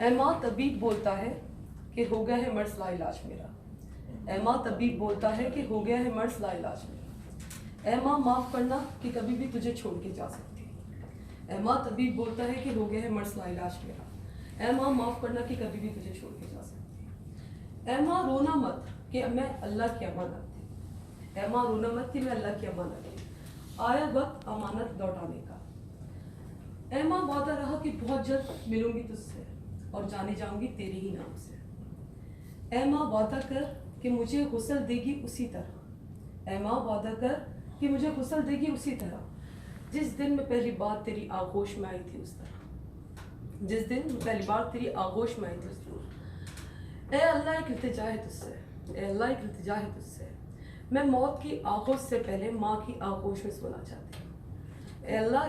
ऐ माँ तबीब बोलता है कि हो गया है मर्ज लाइलाज मेरा। ऐ माँ तबीब बोलता है कि हो गया है मर्ज लाइलाज मेरा। ऐ माँ माफ़ करना कि कभी भी तुझे छोड़ के जा सकती। ऐ माँ तबीब बोलता है कि हो गया है मर्ज लाइलाज मेरा। ऐ माँ माफ़ करना कि कभी भी तुझे छोड़ के जा सकती। ऐ माँ रोना मत कि मैं अल्लाह की अमानत थी। ऐ माँ रोना मत कि मैं अल्लाह की अमानत थी। आया वक्त अमानत लौटाने का। ऐ माँ वादा रहा कि बहुत जल्द मिलूंगी तुझसे और जाने जाऊंगी तेरे ही नाम से। ऐ माँ वादा कर कि मुझे गुस्ल देगी उसी तरह। ऐ माँ वादा कर कि मुझे गुस्ल देगी उसी तरह जिस दिन मैं पहली बार तेरी आगोश में आई थी उस तरह। जिस दिन मैं पहली बार तेरी आगोश में आई थी उस तरह। ऐ अल्लाह एक इल्तिजा है तुझसे। ऐ अल्लाह एक इल्तिजा है तुझसे। मैं मौत की आगोश से पहले माँ की आगोश में सोना चाहती हूँ। ऐ अल्लाह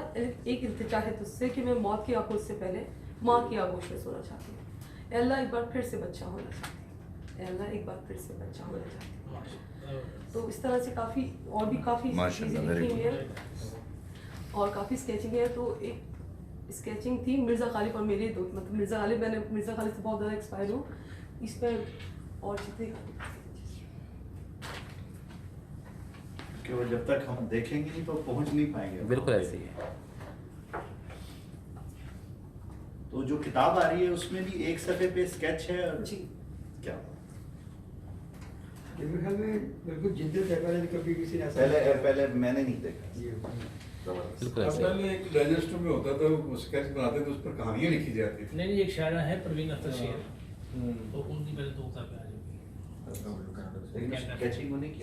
एक इल्तिजा है तुझसे कि मैं मौत की आगोश से पहले माँ की आगोश में सोना चाहती हूँ। ऐ अल्लाह एक बार फिर से बच्चा होना चाहती हूँ। ऐ अल्लाह एक बार फिर से बच्चा होना चाहती हूँ। तो इस तरह से काफ़ी और भी काफ़ी चीज़ें लिखी हुई हैं और काफ़ी स्केचिंग है। तो एक स्केचिंग थी मिर्ज़ा गालिब और मेरे दो, मतलब मिर्ज़ा गालिब, मैंने मिर्ज़ा गालिब से बहुत ज़्यादा एक्सपायर हूँ। इस पर और चीज़ें केवल जब तक हम देखेंगे नहीं तो पहुंच नहीं पाएंगे। बिल्कुल ऐसे ही है। तो जो किताब आ रही है उसमें भी एक सफ़े पे स्केच है और जी क्या मेरे ख्याल में बिल्कुल जिद्दत है, पहले कभी किसी ने ऐसा पहले मैंने नहीं देखा। बिल्कुल ऐसे ही। पहले एक डाइजेस्ट में होता था, वो स्केच बनाते थे, उस पर कहानियां लिखी जाती थी। नहीं, एक शायरा है परवीन अख्तर शेर, तो उनकी पहले 2 किताबें आ जाएंगी। लेकिन स्केचिंग होने की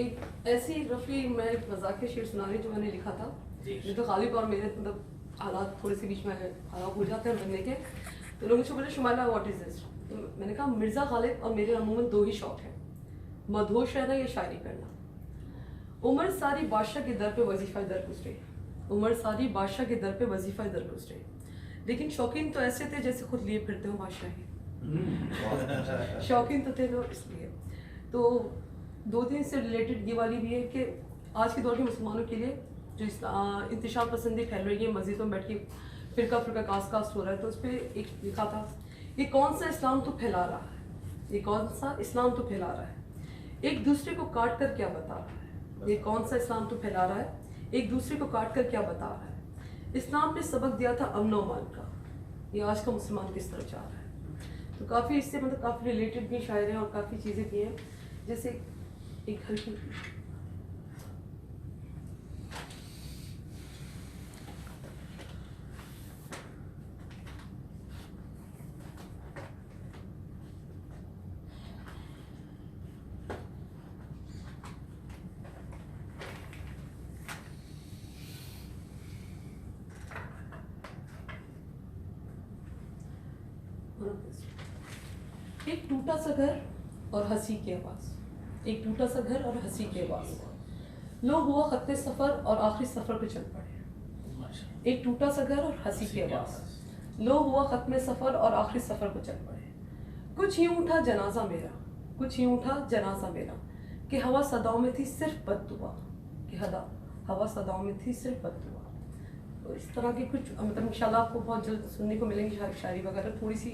एक ऐसी रफ़ी मैं मजाक शेर सुना रही जो मैंने लिखा था। जो तो गालिब और मेरे मतलब हालात थोड़े से बीच में खराब हो जाते हैं बनने के, तो लोग मुझे बोले शुमाइला व्हाट इज़ दिस। तो मैंने कहा मिर्ज़ा गालिब और मेरे अमूमन 2 ही शौक हैं, मदहोश रहना या शायरी करना। उमर सारी बादशाह के दर पे वजीफ़ा दर गुजरे। उमर सारी बादशाह के दर पे वजीफ़ा दर गुजरे, लेकिन शौकीन तो ऐसे थे जैसे खुद लिए फिरते हो बादशाही। शौकीन तो थे लोग इसलिए। तो 2-3 से रिलेटेड ये वाली भी है कि आज के दौर के मुसलमानों के लिए जो इंतशार पसंदी फैल रही है, मस्जिदों में बैठ के फ़िरका कास्ट हो रहा है, तो उस पर एक लिखा था, ये कौन सा इस्लाम तो फैला रहा है, ये कौन सा इस्लाम तो फैला रहा है, एक दूसरे को काट कर क्या बता रहा है। ये कौन सा इस्लाम तो फैला रहा है, एक दूसरे को काट कर क्या बता रहा है। इस्लाम ने सबक दिया था अमन और मान का, ये आज का मुसलमान किस तरह जा रहा है। तो काफ़ी इससे मतलब काफ़ी रिलेटेड भी शायर हैं और काफ़ी चीज़ें भी हैं। जैसे एक हल्की एक टूटा सा घर और हंसी की आवाज़। एक टूटा सा घर और हंसी की आवाज़। लोग हुआ खत्ते सफ़र और आखिरी सफ़र पे चल पड़े। एक टूटा सा घर और हंसी की आवाज़। लोग हुआ खत्मे सफ़र और आखिरी सफ़र पे चल पड़े। कुछ यूँ उठा जनाजा मेरा, कुछ यूँ उठा जनाजा मेरा, कि हवा सदाओं में थी सिर्फ बद्दुआ, कि हवा सदाओं में थी सिर्फ बद्दुआ। तो इस तरह के कुछ मतलब इंशाल्लाह आपको बहुत जल्द सुनने को मिलेंगी शायरी वगैरह। थोड़ी सी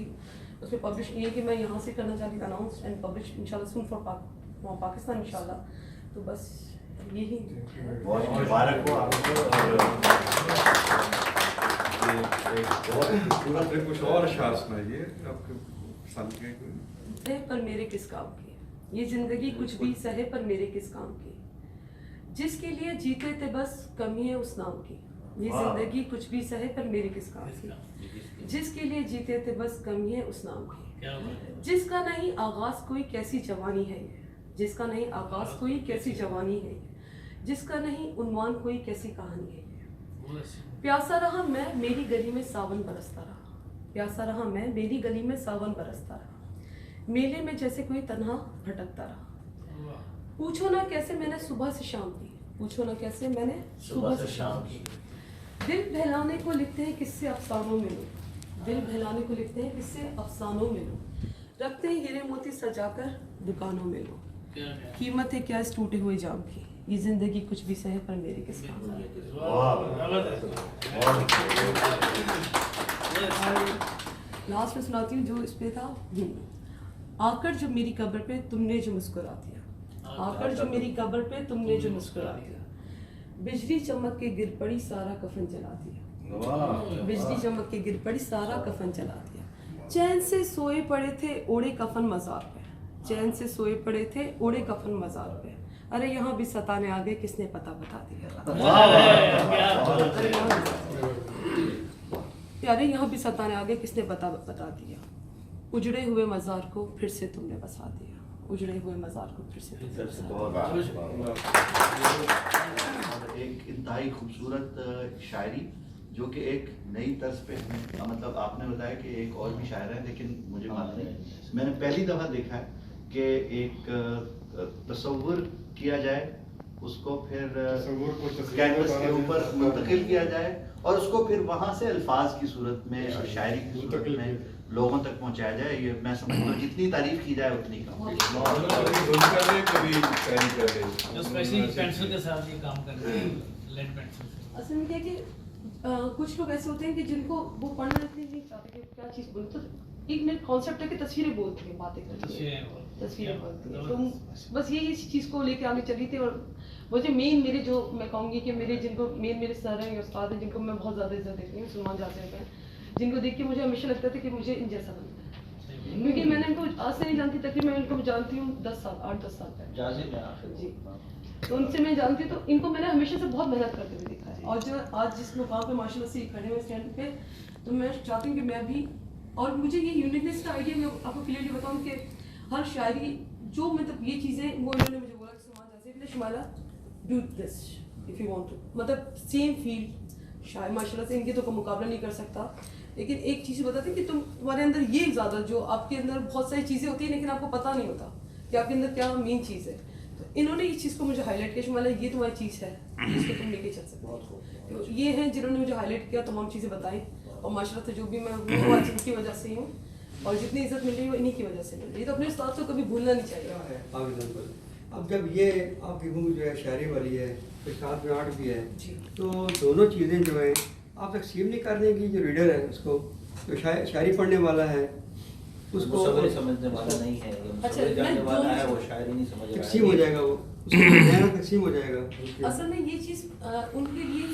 उसमें पब्लिश नहीं है कि मैं यहाँ से करना चाहती हूँ अनाउंस एंड पब्लिश इंशाल्लाह सुन फॉर पाकिस्तान इंशाल्लाह। तो बस यही बहुत मुबारक हो आपको। पूरा फिर कुछ और अशार सुनाइए आपके पसंद के। सहे पर मेरे किस काम की, ये जिंदगी कुछ भी सहे पर मेरे किस काम की, जिसके लिए जीते थे बस कमी है उस नाम की। ये जिंदगी कुछ भी सहे पर मेरे किस काम की, जिसके लिए जीते थे बस कमी है उस नाम की। जिसका नहीं आगाज कोई कैसी जवानी है ये, जिसका नहीं आगाज कोई कैसी जवानी है ये, जिसका नहीं उन्वान कोई कैसी कहानी है ये। प्यासा रहा मैं मेरी गली में सावन बरसता रहा, प्यासा रहा मैं मेरी गली में सावन बरसता रहा, मेले में जैसे कोई तन्हा भटकता रहा। पूछो ना कैसे मैंने सुबह से शाम की, पूछो ना कैसे मैंने सुबह से शाम की। दिल बहलाने को लिखते हैं किससे अफसानों में लो, दिल बहलाने को लिखते हैं किससे अफसानों में लो, रखते हैं हीरे मोती सजाकर दुकानों में लो। कीमत है क्या इस टूटे हुए जाम की, ये जिंदगी कुछ भी सहे पर मेरे किस काम आए। लास्ट में सुनाती हूँ जो इस पे था। आकर जो मेरी कब्र पे तुमने जो मुस्कुरा दिया, आकर जो मेरी कब्र पे तुमने जो मुस्कुरा दिया, बिजली चमक के गिर पड़ी सारा कफन जला दिया, बिजली चमक के गिर पड़ी सारा कफन जला दिया। चैन से सोए पड़े थे ओढ़े कफन मज़ार पे, चैन से सोए पड़े थे ओढ़े कफन मज़ार पे, अरे यहाँ भी सताने आ गए किसने पता बता दिया, अरे यहाँ भी सताने आ गए किसने पता बता दिया। उजड़े हुए मज़ार को फिर से तुमने बसा दिया, उजड़े हुए मज़ार को फिर से तुमने बसा दिया। एक इंतहाई खूबसूरत शायरी जो कि एक नई तर्ज पे है। मतलब आपने बताया कि एक और भी शायर है, लेकिन मुझे मालूम नहीं, मैंने पहली दफ़ा देखा है कि एक तसव्वुर किया जाए, उसको फिर कैनवस के ऊपर मुंतकिल किया जाए और उसको फिर वहाँ से अल्फाज की सूरत में और शायरी की सूरत में लोगों तक पहुँचाया जाए। ये मैं समझता हूँ जितनी तारीफ की जाए उतनी कम। जो स्पेशली पेंसिल के साथ ये काम करते हैं, लेड पेंसिल से। असल में क्या है कि कुछ लोग ऐसे होते हैं कि जिनको वो पढ़ना इसलिए नहीं चाहते कि क्या चीज़ बोलते, तो एक नेट कॉन्सेप्ट है कि तस्वीरें बोलती हैं, बातें करती हैं, तस्वीरें बोलती हैं। तो बस यही इस चीज़ को लेके आगे चली थी। और मुझे मेन मेरे जो मैं कहूँगी कि मेरे जिनको मेरे सर हैं, उस्ताद हैं, जिनको मैं बहुत ज़्यादा इज्जत देती हूँ, सलमान जासिर हैं, जिनको देख के मुझे हमेशा लगता था कि मुझे इन जैसा बनना है, क्योंकि मैंने इनको आज से नहीं जानती, तकरीबन मैं इनको जानती हूँ 10 साल 8-10 साल पहले जी। तो उनसे मैं जानती हूँ, तो इनको मैंने हमेशा से बहुत मेहनत करते हुए देखा है। और जो आज जिस मुकाम पे माशाल्लाह से खड़े हुए स्टैंड पे, तो मैं चाहती हूँ कि मैं भी, और मुझे ये यूनिकनेस का आइडिया मैं आपको क्लियरली बताऊँ कि हर शायरी जो मतलब ये चीज़ें वो इन्होंने मुझे बोला कि सलमान जासिर ने Shumala do this if you want to, मतलब सेम फील्ड शायद माशाल्लाह से इनके तो कोई मुकाबला नहीं कर सकता। लेकिन एक चीज़ बताते हैं कि तुम्हारे अंदर ये ज़्यादा, जो आपके अंदर बहुत सारी चीज़ें होती हैं लेकिन आपको पता नहीं होता कि आपके अंदर क्या मेन चीज़ है। तो इन्होंने इस चीज़ को मुझे हाईलाइट किया, शुमाला ये तुम्हारी चीज़ है जिसको तुम लेके चल सकते हो। तो ये हैं जिन्होंने मुझे हाईलाइट किया, तमाम चीज़ें बताई, और माशाल्लाह से जो भी मैं हूँ आज इनकी वजह से ही हूँ, और जितनी इज्जत मिल रही है वो इन्हीं की वजह से मिल रही है। तो अपने उस्ताद को कभी भूलना नहीं चाहिए। अब जब ये आपकी बुक जो है शायरी वाली है, तो साथ में आर्ट भी है, जी। तो दोनों चीज़ें जो है आप तकसीम नहीं कर देंगी, जो रीडर है उसको, जो शायरी पढ़ने वाला है उसको मुसव्विर समझने वाला नहीं है, या मुसव्विर जानने वाला है, वो शायरी नहीं समझ रहा है, तकसीम हो जाएगा, वो उसका नया तकसीम हो जाएगा। असल में ये चीज़ उनके लिए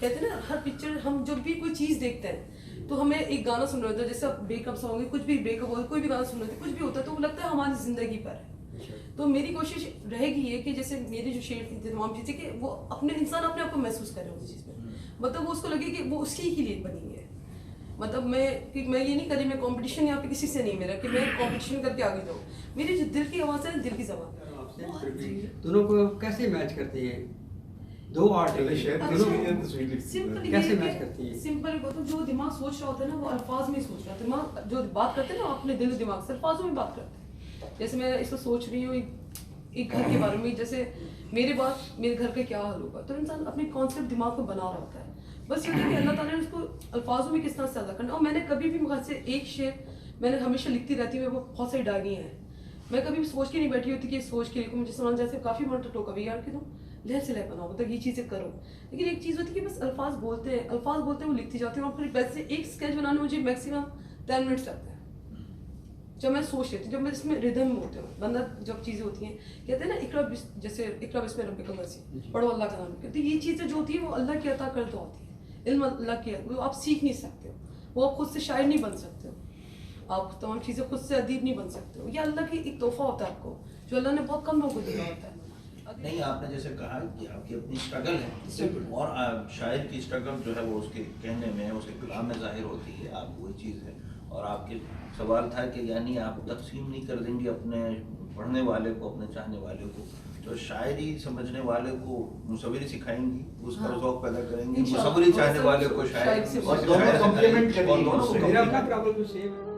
कहते हैं ना, हर पिक्चर हम जब भी कोई चीज़ देखते हैं तो हमें एक गाना सुन रहे होते हैं, जैसे ब्रेकअप सॉन्ग होंगे, कुछ भी ब्रेकअप हो, कोई भी गाना सुन रहे थे, कुछ भी होता है तो वो लगता है हमारी ज़िंदगी पर है। तो मेरी कोशिश रहेगी ये कि जैसे मेरी जो शेर थी तमाम चीज़ें कि वो अपने इंसान अपने आप को महसूस करे उस चीज़ में, मतलब वो उसको लगे कि वो उसकी ही लिए बनी है। मतलब मैं ये नहीं करी, मैं कंपटीशन यहाँ पे किसी से नहीं मेरा कि मैं कंपटीशन करके आगे जाऊँ, मेरी जो दिल की आवाज़ है, दिल की ज़बान। दोनों को कैसे मैच करती है? दो आर्ट सिंपल कैसे मैच करती है? सिंपल बताऊँ, जो दिमाग सोच रहा होता है ना वो अल्फाज में ही सोच रहा है। दिमाग जो बात करते हैं ना अपने दिल दिमाग से, अल्फाजों में बात करते हैं। जैसे मैं इसको सोच रही हूँ एक घर के बारे में, जैसे मेरे घर का क्या हाल होगा, तो इंसान अपने कॉन्सेप्ट दिमाग को बना रहा होता है। बस ये कि अल्लाह ताला ने उसको अल्फाजों में किस तरह से अदा करना। और मैंने कभी भी मुझसे एक शेर मैंने हमेशा लिखती रहती हूँ, वो बहुत सारी डायरियाँ हैं, मैं कभी सोच के नहीं बैठी होती कि सोच के लिखूँ। मुझे सलमान जैसे काफ़ी मरतब टोका भी यार कि तुम लहर से लहर बनाओ, मतलब ये चीज़ें करो। लेकिन एक चीज़ होती है कि बस अल्फाज बोलते हैं वो लिखती जाती हूँ। और फिर वैसे एक स्केच बनाने मुझे मैक्सिमम 10 मिनट्स लगते हैं जब मैं सोच लेती हूँ, जब मैं इसमें रिदम में होती हूँ। बंदा जब चीज़ें होती हैं, कहते हैं ना इकरा बिस्मिल्लाह रब्बिकल मर्सी, पढ़ो अल्लाह का नाम, कहते ये चीज़ें जो होती है वो अल्लाह की अता करता होती है, इल्म अल्लाह की, वो आप सीख नहीं सकते हो, वो आप खुद से शायर नहीं बन सकते हो, आप तमाम चीज़ें खुद से अदीब नहीं बन सकते हो। ये अल्लाह की एक तोहफा होता है आपको, जो अल्लाह ने बहुत कम लोगों को दिया होता है। नहीं, आपने जैसे कहा कि आपकी अपनी स्ट्रगल है, और शायर की स्ट्रगल जो है वो उसके कहने में, उसके कलाम में जाहिर होती है, आप वही चीज़ है। और आपके सवाल था कि यानी आप तकसीम नहीं कर देंगे अपने पढ़ने वाले को, अपने चाहने वाले को, तो शायरी समझने वाले को मुसव्विरी सिखाएंगी, उसका ज़ौक़ पैदा करेंगी, मुसव्विरी चाहने वाले को शायरी, और दोनों कॉम्प्लीमेंट करेंगे। मेरा अपना प्रॉब्लम तो सेम है।